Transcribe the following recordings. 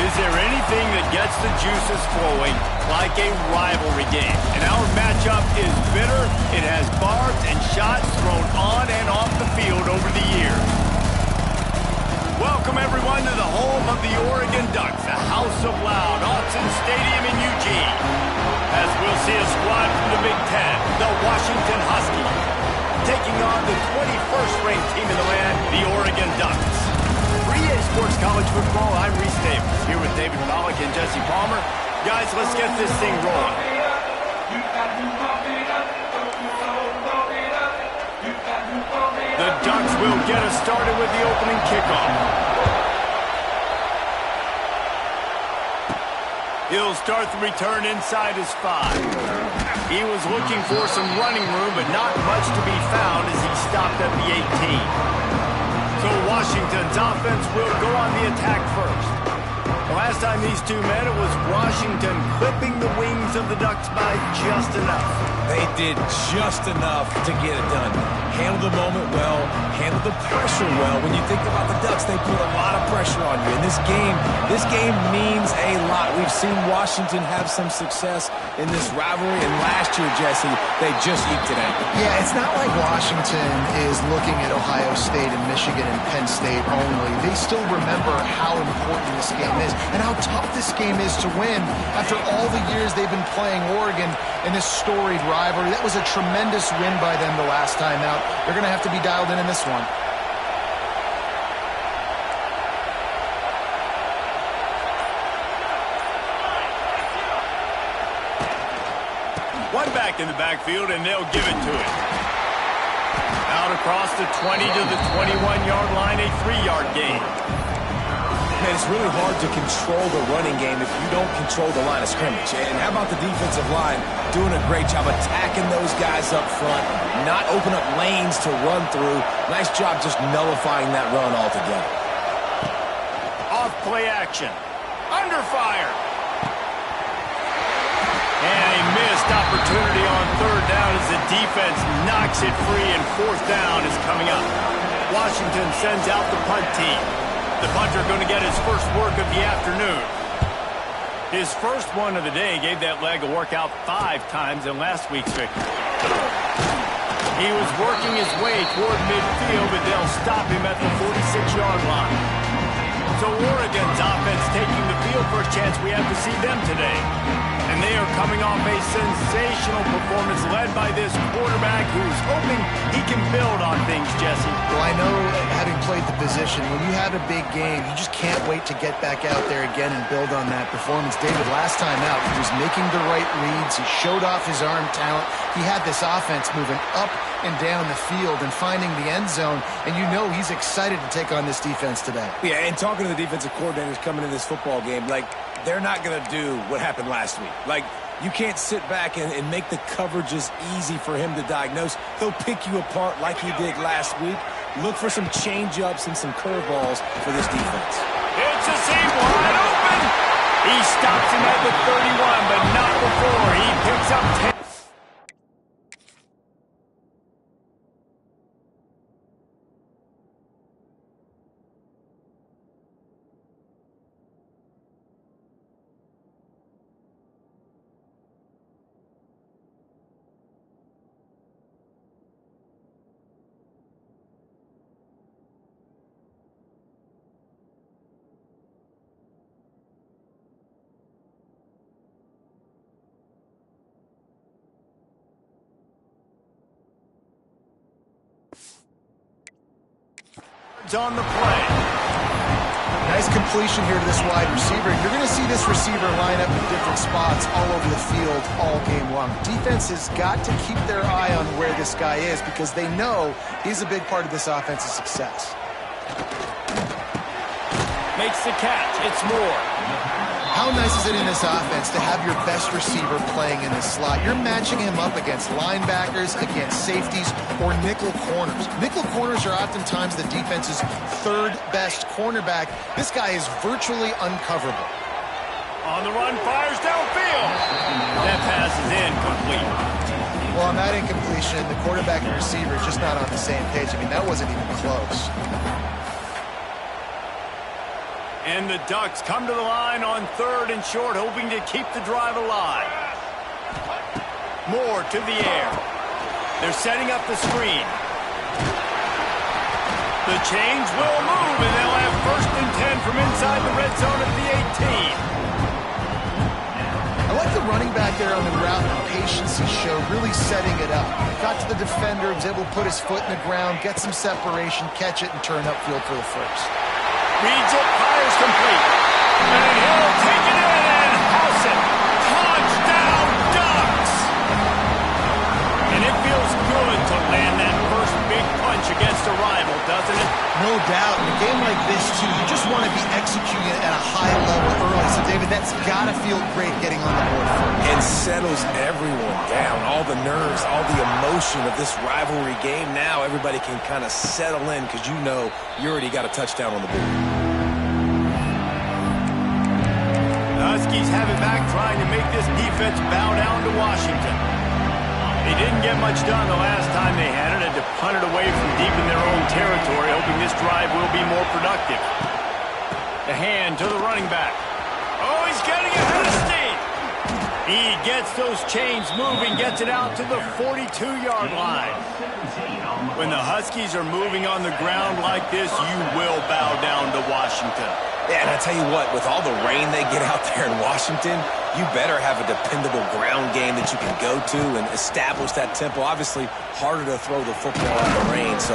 Is there anything that gets the juices flowing like a rivalry game? And our matchup is bitter. It has barbs and shots thrown on and off the field over the years. Welcome, everyone, to the home of the Oregon Ducks, the House of Loud, Autzen Stadium in Eugene. As we'll see a squad from the Big Ten, the Washington Huskies, taking on the 21st-ranked team in the land, the Oregon Ducks. For EA Sports College Football, I'm Reese Davis, here with David Pollack and Jesse Palmer. Guys, let's get this thing rolling. The Ducks will get us started with the opening kickoff. He'll start the return inside his 5. He was looking for some running room, but not much to be found as he stopped at the 18. So Washington's offense will go on the attack first. The last time these two met, it was Washington clipping the wings of the Ducks by just enough. They did just enough to get it done. Handled the moment well, handled the pressure well. When you think about the Ducks, they put a lot of pressure on you. And this game means a lot. We've seen Washington have some success in this rivalry, and last year, Jesse, they just eked it out. Yeah, it's not like Washington is looking at Ohio State and Michigan and Penn State only. They still remember how important this game is and how tough this game is to win after all the years they've been playing Oregon in this storied rivalry. That was a tremendous win by them the last time out. They're going to have to be dialed in this one. One back in the backfield, and they'll give it to him. Out across the 20 to the 21-yard line, a 3-yard gain. Man, it's really hard to control the running game if you don't control the line of scrimmage. And how about the defensive line doing a great job attacking those guys up front, not open up lanes to run through. Nice job just nullifying that run altogether. Off play action. Under fire. And a missed opportunity on 3rd down as the defense knocks it free, and 4th down is coming up. Washington sends out the punt team. The punter going to get his first work of the afternoon. His first one of the day gave that leg a workout 5 times in last week's victory. He was working his way toward midfield, but they'll stop him at the 46-yard line. So Oregon's offense taking the field for a chance we have to see them today. And they are coming off a sensational performance led by this quarterback who's hoping he can build on things, Jesse. Well, I know, having played the position, when you have a big game, you just can't wait to get back out there again and build on that performance. David, last time out, he was making the right reads. He showed off his arm talent. He had this offense moving up and down the field and finding the end zone, and you know he's excited to take on this defense today. Yeah, and talking to the defensive coordinators coming into this football game, like, they're not going to do what happened last week. Like, you can't sit back and make the coverages easy for him to diagnose. He'll pick you apart like he did last week. Look for some change-ups and some curveballs for this defense. It's a seam wide open. He stops him at the 31, but not before. He picks up 10. On the play. Nice completion here to this wide receiver. You're going to see this receiver line up in different spots all over the field all game long. Defense has got to keep their eye on where this guy is because they know he's a big part of this offense's success. Makes the catch. It's Moore. How nice is it in this offense to have your best receiver playing in the slot? You're matching him up against linebackers, against safeties, or nickel corners. Nickel corners are oftentimes the defense's 3rd best cornerback. This guy is virtually uncoverable. On the run, fires downfield. That pass is incomplete. Well, on that incompletion, the quarterback and receiver are just not on the same page. I mean, that wasn't even close. And the Ducks come to the line on 3rd and short, hoping to keep the drive alive. Moore to the air. They're setting up the screen. The chains will move, and they'll have 1st and 10 from inside the red zone at the 18. I like the running back there on the route and the patience he showed, really setting it up. Got to the defender, was able to put his foot in the ground, get some separation, catch it, and turn upfield for the first. Reads it, fires complete. And he'll take it in and house it. Touchdown, Ducks! And it feels good to land that first big punch against a rival, doesn't it? No doubt. In a game like this, too, you just want to be executing it at a high level early. So, David, that's got to feel great getting on the board first. And settles everyone down. All the nerves, all the emotion of this rivalry game. Now everybody can kind of settle in because you know you already got a touchdown on the board. The Huskies have it back, trying to make this defense bow down to Washington. They didn't get much done the last time they had it. Had to punt it away from deep in their own territory, hoping this drive will be more productive. The hand to the running back. Oh, he's getting ahead of steam. He gets those chains moving, gets it out to the 42-yard line. When the Huskies are moving on the ground like this, you will bow down to Washington. Yeah, and I tell you what, with all the rain they get out there in Washington, you better have a dependable ground game that you can go to and establish that tempo. Obviously, harder to throw the football in the rain, so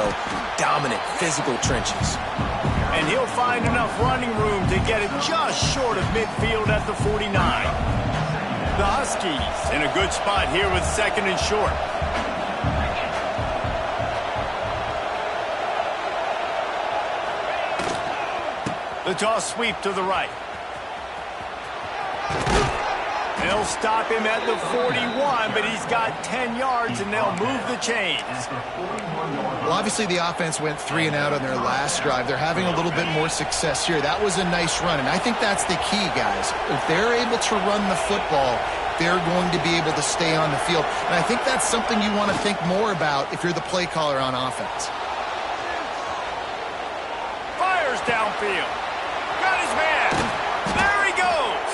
dominant, physical trenches. And he'll find enough running room to get it just short of midfield at the 49. The Huskies in a good spot here with 2nd and short. The toss sweep to the right. They'll stop him at the 41, but he's got 10 yards, and they'll move the chains. Well, obviously the offense went 3 and out on their last drive. They're having a little bit more success here. That was a nice run, and I think that's the key, guys. If they're able to run the football, they're going to be able to stay on the field. And I think that's something you want to think more about if you're the play caller on offense. Fires downfield. Got his man. There he goes.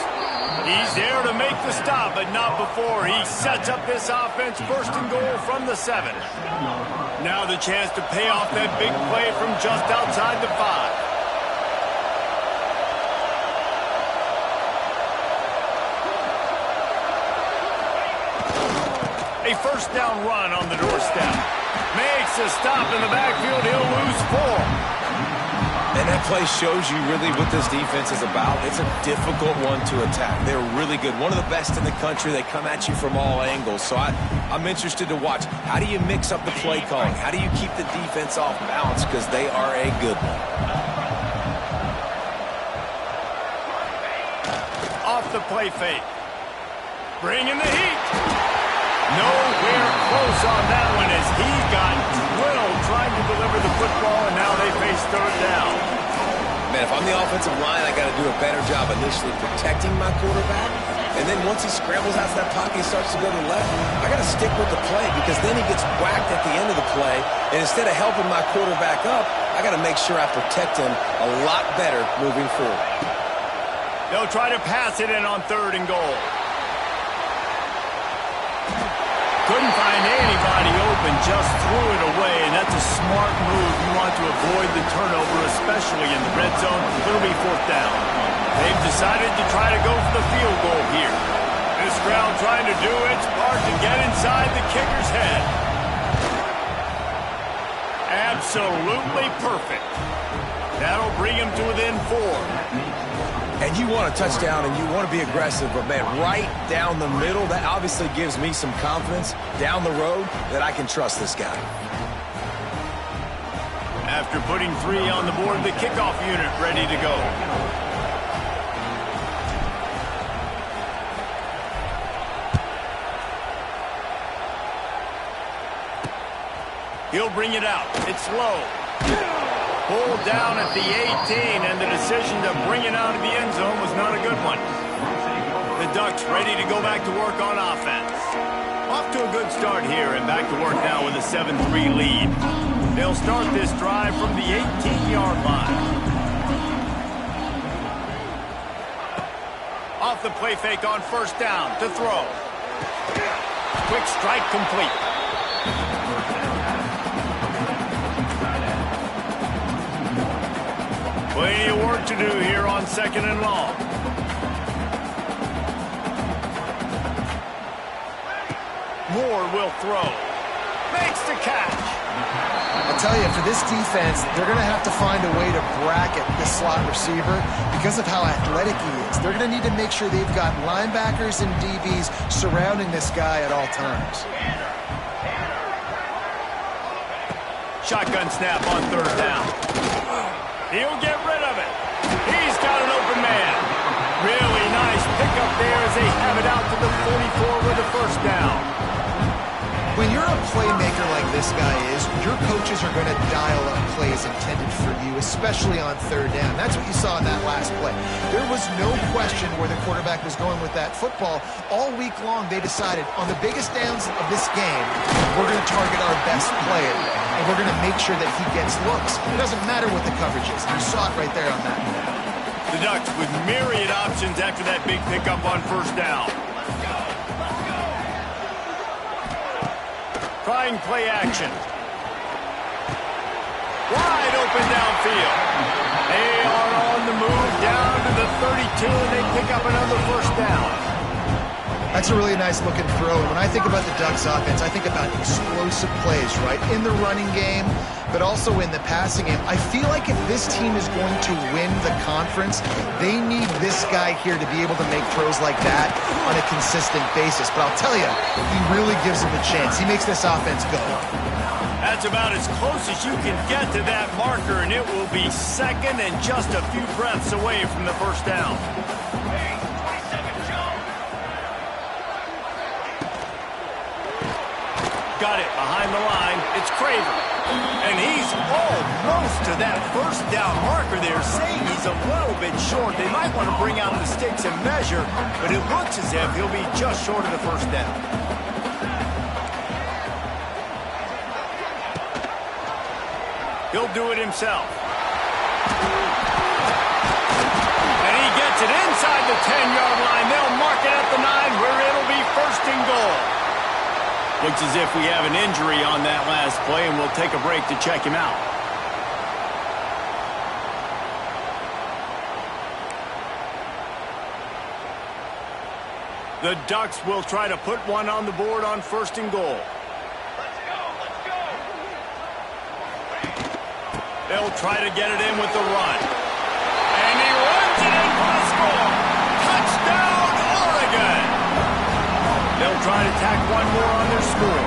He's there to make the stop, but not before he sets up this offense 1st and goal from the 7. Now the chance to pay off that big play from just outside the 5. A 1st down run on the doorstep. Makes a stop in the backfield. He'll lose 4. And that play shows you really what this defense is about. It's a difficult one to attack. They're really good. One of the best in the country. They come at you from all angles. So I'm interested to watch. How do you mix up the play calling? How do you keep the defense off balance? Because they are a good one. Off the play fake. Bringing the heat. Nowhere close on that one as he got drilled trying to deliver the football, and now they face 3rd down. Man, if I'm the offensive line, I got to do a better job initially protecting my quarterback. And then once he scrambles out of that pocket, he starts to go to the left, I got to stick with the play because then he gets whacked at the end of the play. And instead of helping my quarterback up, I got to make sure I protect him a lot better moving forward. They'll try to pass it in on 3rd and goal. Couldn't find anybody open, just threw it away, and that's a smart move. You want to avoid the turnover, especially in the red zone. It'll be 4th down. They've decided to try to go for the field goal here. This crowd trying to do its part to get inside the kicker's head. Absolutely perfect. That'll bring him to within 4. And you want a touchdown and you want to be aggressive, but man, right down the middle, that obviously gives me some confidence down the road that I can trust this guy. After putting 3 on the board, the kickoff unit ready to go. He'll bring it out. It's low. Pulled down at the 18, and the decision to bring it out of the end zone was not a good one. The Ducks ready to go back to work on offense. Off to a good start here, and back to work now with a 7-3 lead. They'll start this drive from the 18-yard line. off the play fake on first down to throw. Quick strike complete. Plenty of work to do here on 2nd and long. Moore will throw. Makes the catch. I'll tell you, for this defense, they're going to have to find a way to bracket this slot receiver because of how athletic he is. They're going to need to make sure they've got linebackers and DBs surrounding this guy at all times. Shotgun snap on 3rd down. He'll get rid of it. He's got an open man. Really nice pickup there as they have it out to the 44 with a first down. When you're a playmaker like this guy is, your coaches are going to dial up plays intended for you, especially on 3rd down. That's what you saw in that last play. There was no question where the quarterback was going with that football. All week long, they decided, on the biggest downs of this game, we're going to target our best player, and we're going to make sure that he gets looks. It doesn't matter what the coverage is. You saw it right there on that play. The Ducks with myriad options after that big pickup on first down. Trying play action. Wide open downfield. They are on the move down to the 32, and they pick up another first down. That's a really nice looking throw. And when I think about the Ducks offense, I think about explosive plays, right? In the running game, but also in the passing game. I feel like if this team is going to win the conference, they need this guy here to be able to make throws like that on a consistent basis. But I'll tell you, he really gives them a chance. He makes this offense go. That's about as close as you can get to that marker, and it will be 2nd and just a few breaths away from the first down. Got it behind the line. It's Craver. And he's almost to that first down marker there, saying he's a little bit short. They might want to bring out the sticks and measure, but it looks as if he'll be just short of the first down. He'll do it himself. And he gets it inside the 10-yard line. They'll mark it at the 9 where it'll be 1st and goal. Looks as if we have an injury on that last play, and we'll take a break to check him out. The Ducks will try to put one on the board on 1st and goal. Let's go. They'll try to get it in with the run. And he runs it in for the score. Touchdown, Oregon! They'll try to tack one more on their score.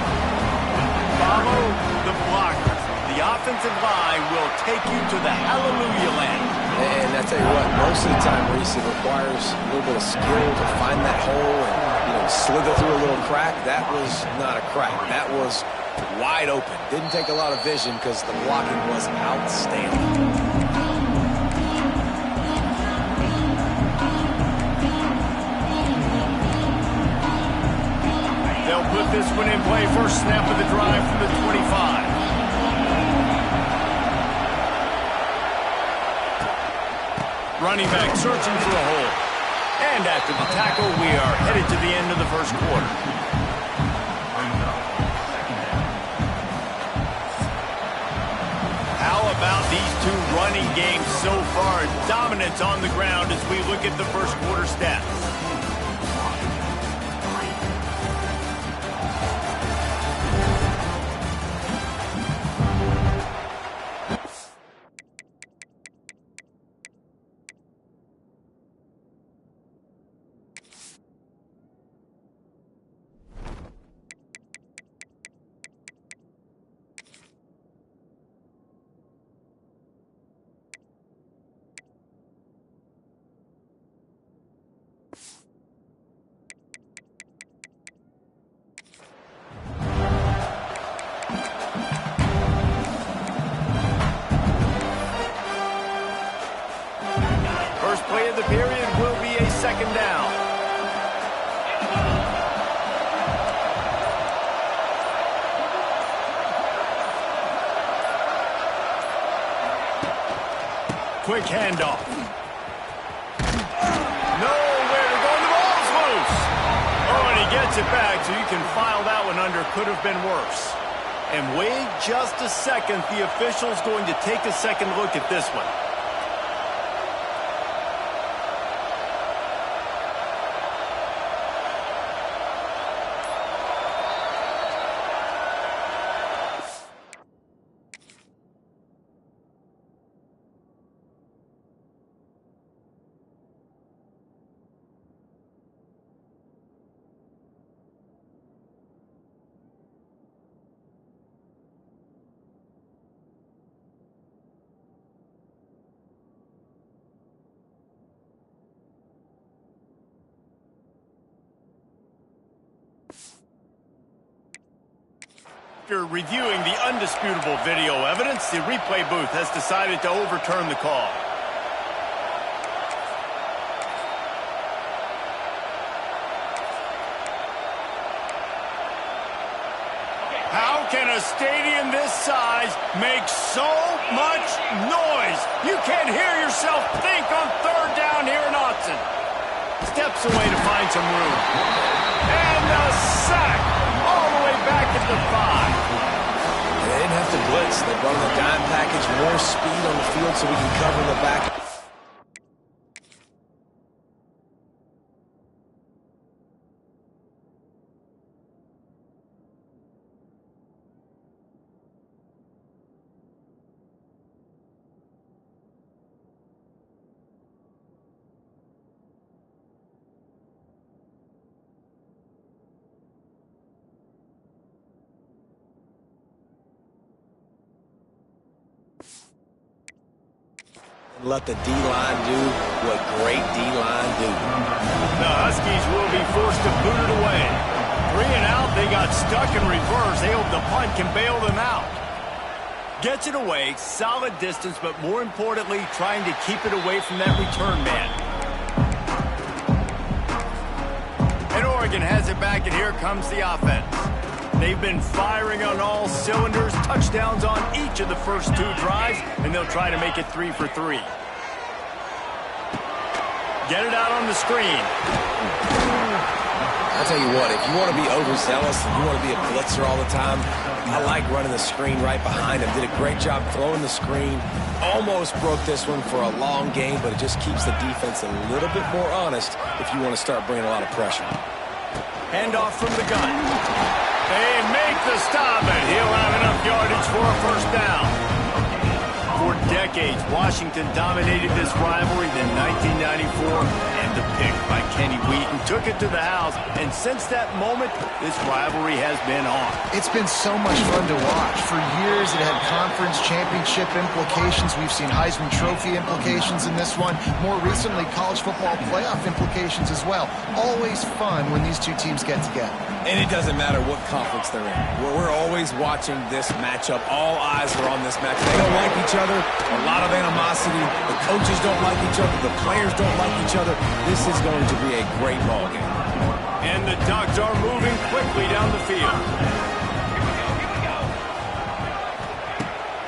Follow the blockers. The offensive line will take you to the hallelujah land. And I tell you what, most of the time, Reese, it requires a little bit of skill to find that hole and slither through a little crack. That was not a crack. That was wide open. Didn't take a lot of vision because the blocking was outstanding. They'll put this one in play. First snap of the drive from the 25. Running back searching for a hole. And after the tackle, we are headed to the end of the first quarter. How about these two running games so far? Dominance on the ground as we look at the first quarter stats. First play of the period will be a 2nd down. Quick handoff. Nowhere to go in the gets it back, so you can file that one under. Could have been worse. And wait just a second. The official's going to take a second look at this one. After reviewing the undisputable video evidence, the replay booth has decided to overturn the call. How can a stadium this size make so much noise? You can't hear yourself think on third down here in Autzen. Steps away to find some room. And the sack all the way back at the 5. They didn't have to blitz. They brought in the dime package, more speed on the field so we can cover the back. Let the D-line do what great D-line do. The Huskies will be forced to boot it away. 3 and out, they got stuck in reverse. They hope the punt can bail them out. Gets it away, solid distance, but more importantly, trying to keep it away from that return man. And Oregon has it back, and here comes the offense. They've been firing on all cylinders, touchdowns on each of the first 2 drives, and they'll try to make it 3 for 3. Get it out on the screen. I'll tell you what, if you want to be overzealous and you want to be a blitzer all the time, I like running the screen right behind him. Did a great job throwing the screen. Almost broke this one for a long game, but it just keeps the defense a little bit more honest if you want to start bringing a lot of pressure. Handoff from the gun. They make the stop, and he'll have enough yardage for a first down. For decades, Washington dominated this rivalry. Then 1994, and the pick by Kenny Wheaton took it to the house. And since that moment, this rivalry has been on. It's been so much fun to watch. For years, it had conference championship implications. We've seen Heisman Trophy implications in this one. More recently, college football playoff implications as well. Always fun when these two teams get together. And it doesn't matter what conference they're in. We're always watching this matchup. All eyes are on this match. They don't like each other. A lot of animosity. The coaches don't like each other. The players don't like each other. This is going to be a great ball game. And the Ducks are moving quickly down the field.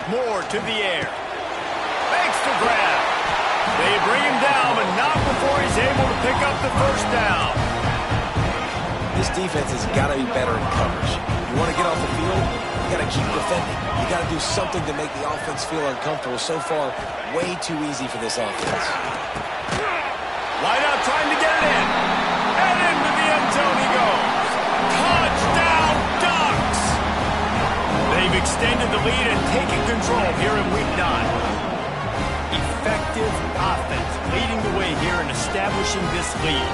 Moore to the air. Makes the grab. They bring him down, but not before he's able to pick up the first down. This defense has got to be better in coverage. You want to get off the field, you got to keep defending. You got to do something to make the offense feel uncomfortable. So far, way too easy for this offense. Wide out trying to get it in. And into the end zone he goes. Touchdown, Ducks! They've extended the lead and taken control here in Week 9. Effective offense leading the way here and establishing this lead.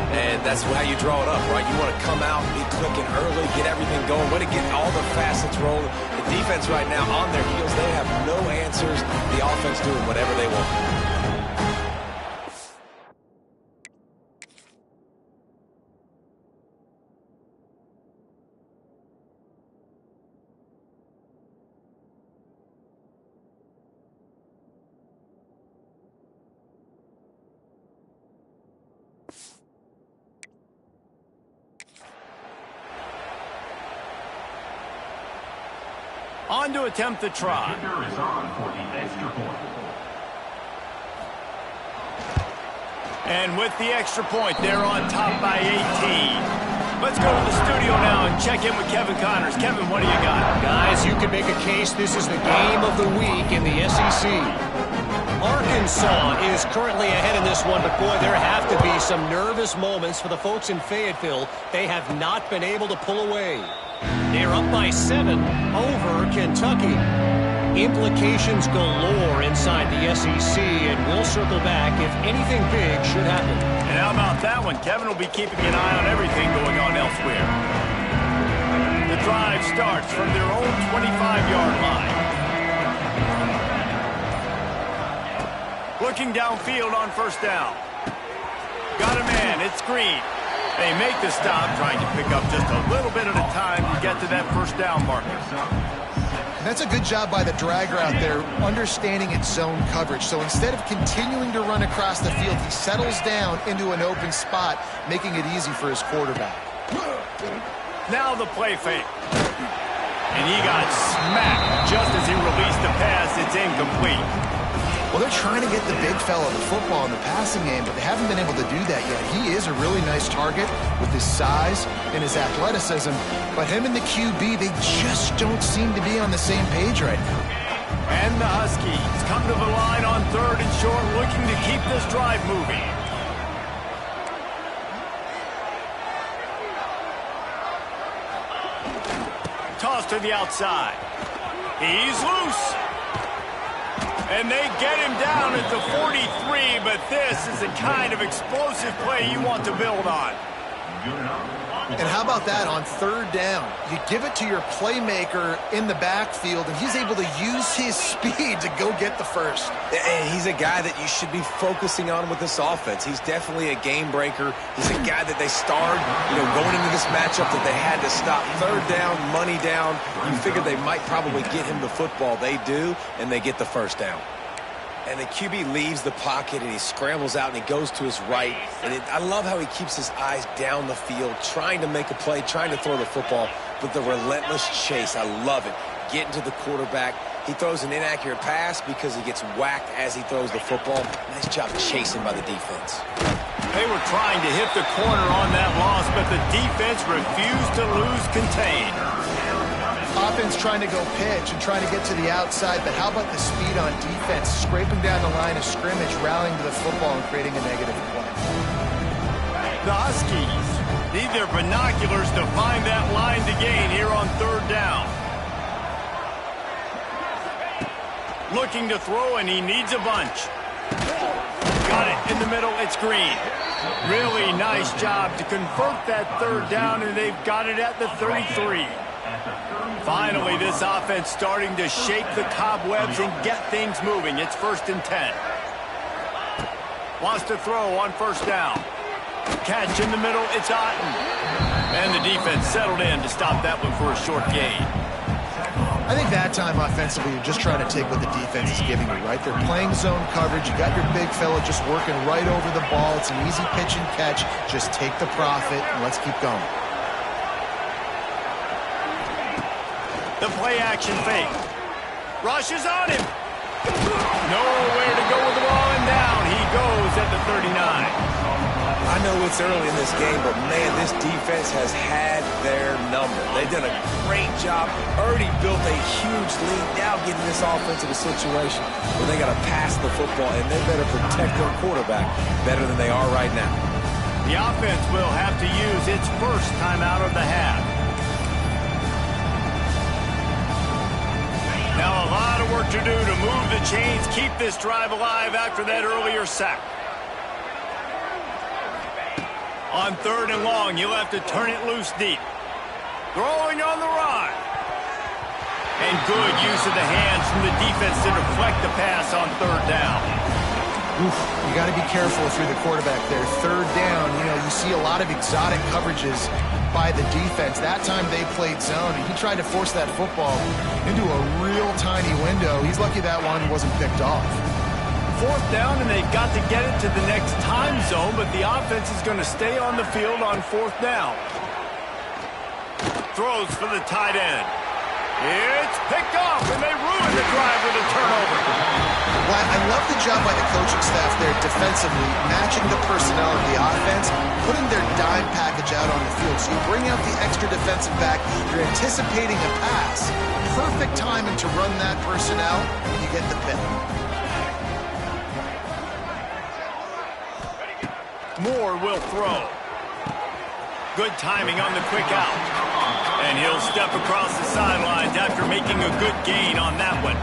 And that's how you draw it up, right? You want to come out, be clicking early, get everything going, want to get all the facets rolling. The defense right now on their heels, they have no answers. The offense doing whatever they want. On to attempt the try. And with the extra point, they're on top by 18. Let's go to the studio now and check in with Kevin Connors. Kevin, what do you got? Guys, you can make a case this is the game of the week in the SEC. Arkansas is currently ahead in this one, but boy, there have to be some nervous moments for the folks in Fayetteville. They have not been able to pull away. They're up by 7 over Kentucky. Implications galore inside the SEC, and we'll circle back if anything big should happen. And how about that one? Kevin will be keeping an eye on everything going on elsewhere. The drive starts from their own 25-yard line. Looking downfield on first down. Got a man. It's Green. They make the stop, trying to pick up just a little bit at a time to get to that first down marker. That's a good job by the dragger out there, understanding its zone coverage. So instead of continuing to run across the field, he settles down into an open spot, making it easy for his quarterback. Now the play fake. And he got smacked just as he released the pass. It's incomplete. Well, they're trying to get the big fella the football in the passing game, but they haven't been able to do that yet. He is a really nice target with his size and his athleticism, but him and the QB, they just don't seem to be on the same page right now. And the Huskies come to the line on 3rd and short, looking to keep this drive moving. Toss to the outside. He's loose. And they get him down at the 43, but this is the kind of explosive play you want to build on. And how about that on 3rd down? You give it to your playmaker in the backfield, and he's able to use his speed to go get the first. And he's a guy that you should be focusing on with this offense. He's definitely a game breaker. He's a guy that they starred, going into this matchup that they had to stop. 3rd down, money down. You figured they might probably get him the football. They do, and they get the first down. And the QB leaves the pocket, and he scrambles out, and he goes to his right. And I love how he keeps his eyes down the field, trying to make a play, trying to throw the football, but the relentless chase, I love it. Getting to the quarterback. He throws an inaccurate pass because he gets whacked as he throws the football. Nice job chasing by the defense. They were trying to hit the corner on that loss, but the defense refused to lose contain. Offense trying to go pitch and trying to get to the outside, but how about the speed on defense? Scraping down the line of scrimmage, rallying to the football and creating a negative play. The Huskies need their binoculars to find that line to gain here on 3rd down. Looking to throw, and he needs a bunch. Got it in the middle. It's Green. Really nice job to convert that 3rd down, and they've got it at the 33. Finally, this offense starting to shake the cobwebs and get things moving. It's 1st and 10. Wants to throw on 1st down. Catch in the middle. It's Otten. And the defense settled in to stop that one for a short gain. I think that time offensively, you're just trying to take what the defense is giving you, right? They're playing zone coverage. You got your big fella just working right over the ball. It's an easy pitch and catch. Just take the profit and let's keep going. The play-action fake. Rush is on him. Nowhere to go with the ball, and down he goes at the 39. I know it's early in this game, but, man, this defense has had their number. They've done a great job, already built a huge lead, now getting this offense in a situation where they got to pass the football, and they better protect their quarterback better than they are right now. The offense will have to use its first timeout of the half. Now a lot of work to do to move the chains, keep this drive alive after that earlier sack. On 3rd and long, you'll have to turn it loose deep. Throwing on the run. And good use of the hands from the defense to deflect the pass on 3rd down. Oof, you got to be careful if you're the quarterback there. 3rd down, you see a lot of exotic coverages by the defense. That time they played zone, and he tried to force that football into a real tiny window. He's lucky that one wasn't picked off. 4th down, and they've got to get it to the next time zone, but the offense is going to stay on the field on 4th down. Throws for the tight end. It's picked off, and they ruin the drive with a turnover. Well, I love the job by the coaching staff there defensively, matching the personnel of the offense, putting their dime package out on the field. So you bring out the extra defensive back, you're anticipating a pass. Perfect timing to run that personnel, and you get the pick. Moore will throw. Good timing on the quick out. And he'll step across the sidelines after making a good gain on that one.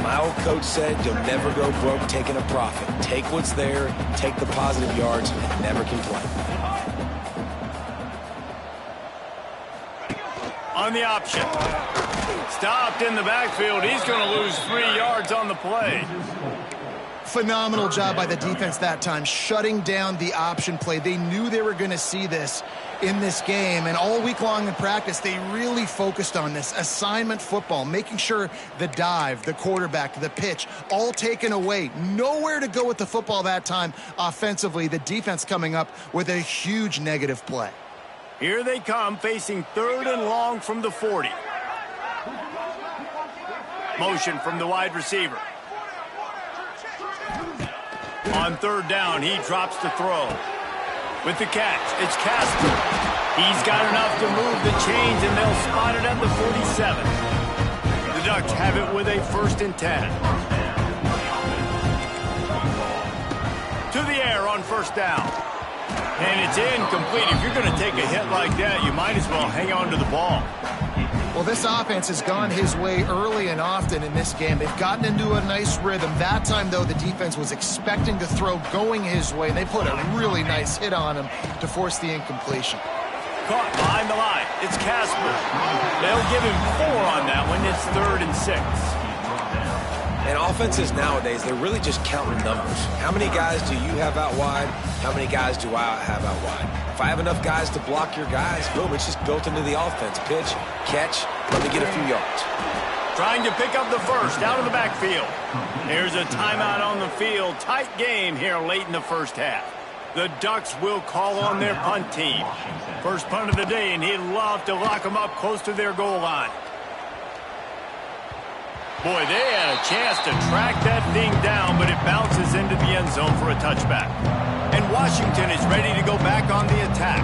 My old coach said you'll never go broke taking a profit. Take what's there, take the positive yards, and never complain. On the option. Stopped in the backfield. He's going to lose 3 yards on the play. Phenomenal job by the defense that time, shutting down the option play. They knew they were going to see this in this game, and all week long in practice, they really focused on this assignment football, making sure the dive, the quarterback, the pitch, all taken away. Nowhere to go with the football that time offensively. The defense coming up with a huge negative play. Here they come, facing 3rd and long from the 40. Motion from the wide receiver. On 3rd down, he drops the throw. With the catch, it's Casper. He's got enough to move the chains, and they'll spot it at the 47. The Ducks have it with a 1st and 10. To the air on 1st down. And it's incomplete. If you're going to take a hit like that, you might as well hang on to the ball. Well, this offense has gone his way early and often in this game. They've gotten into a nice rhythm. That time, though, the defense was expecting to throw going his way. They put a really nice hit on him to force the incompletion. Caught behind the line. It's Casper. They'll give him 4 on that one. It's 3rd and 6. And offenses nowadays, they're really just counting numbers. How many guys do you have out wide? How many guys do I have out wide? If I have enough guys to block your guys, boom, it's just built into the offense. Pitch, catch, let me get a few yards. Trying to pick up the 1st out of the backfield. Here's a timeout on the field. Tight game here late in the 1st half. The Ducks will call on their punt team. First punt of the day, and he'd love to lock them up close to their goal line. Boy, they had a chance to track that thing down, but it bounces into the end zone for a touchback. And Washington is ready to go back on the attack.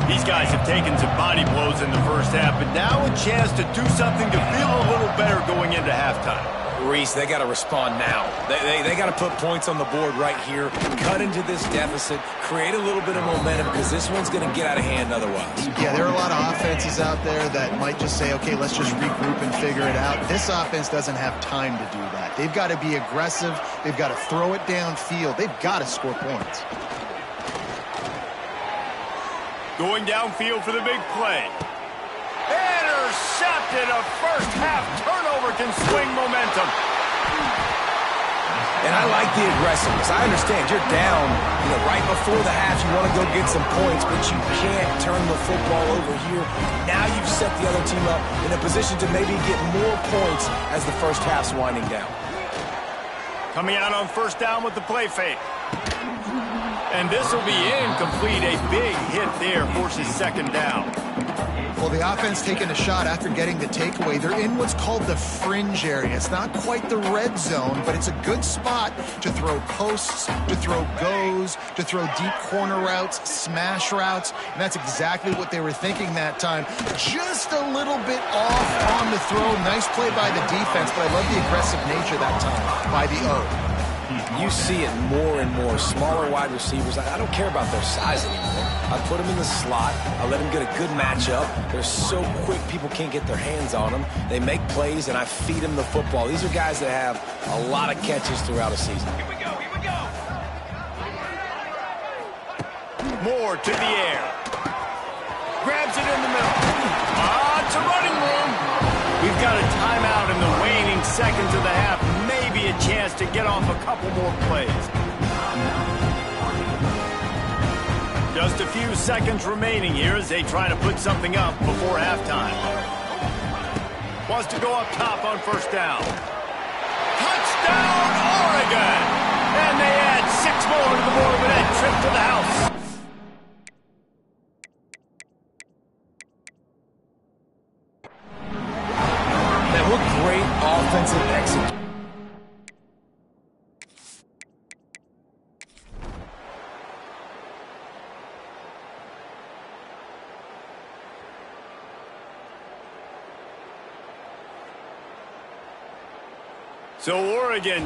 These guys have taken some body blows in the 1st half, but now a chance to do something to feel a little better going into halftime. Reese, they got to respond now. They got to put points on the board right here, cut into this deficit, create a little bit of momentum, because this one's going to get out of hand otherwise. Yeah, there are a lot of offenses out there that might just say, okay, let's just regroup and figure it out. This offense doesn't have time to do that. They've got to be aggressive. They've got to throw it downfield. They've got to score points. Going downfield for the big play. Intercepted. A 1st half turnover can swing momentum. And I like the aggressiveness. I understand you're down, right before the half. You want to go get some points, but you can't turn the football over here. Now you've set the other team up in a position to maybe get more points as the 1st half's winding down. Coming out on 1st down with the play fake. And this will be incomplete. A big hit there forces 2nd down. Well, the offense taking a shot after getting the takeaway. They're in what's called the fringe area. It's not quite the red zone, but it's a good spot to throw posts, to throw goes, to throw deep corner routes, smash routes, and that's exactly what they were thinking that time. Just a little bit off on the throw. Nice play by the defense, but I love the aggressive nature that time by the O. You see it more and more. Smaller wide receivers. I don't care about their size anymore. I put them in the slot. I let them get a good matchup. They're so quick, people can't get their hands on them. They make plays, and I feed them the football. These are guys that have a lot of catches throughout a season. Here we go, here we go. Moore to the air. Grabs it in the middle. It's a running room. We've got a timeout in the waning seconds of the half. Maybe a chance to get off a couple more plays. Just a few seconds remaining here as they try to put something up before halftime. Wants to go up top on 1st down. Touchdown, Oregon! And they add 6 more to the board with that trip to the house. Man, what great offensive execution. So Oregon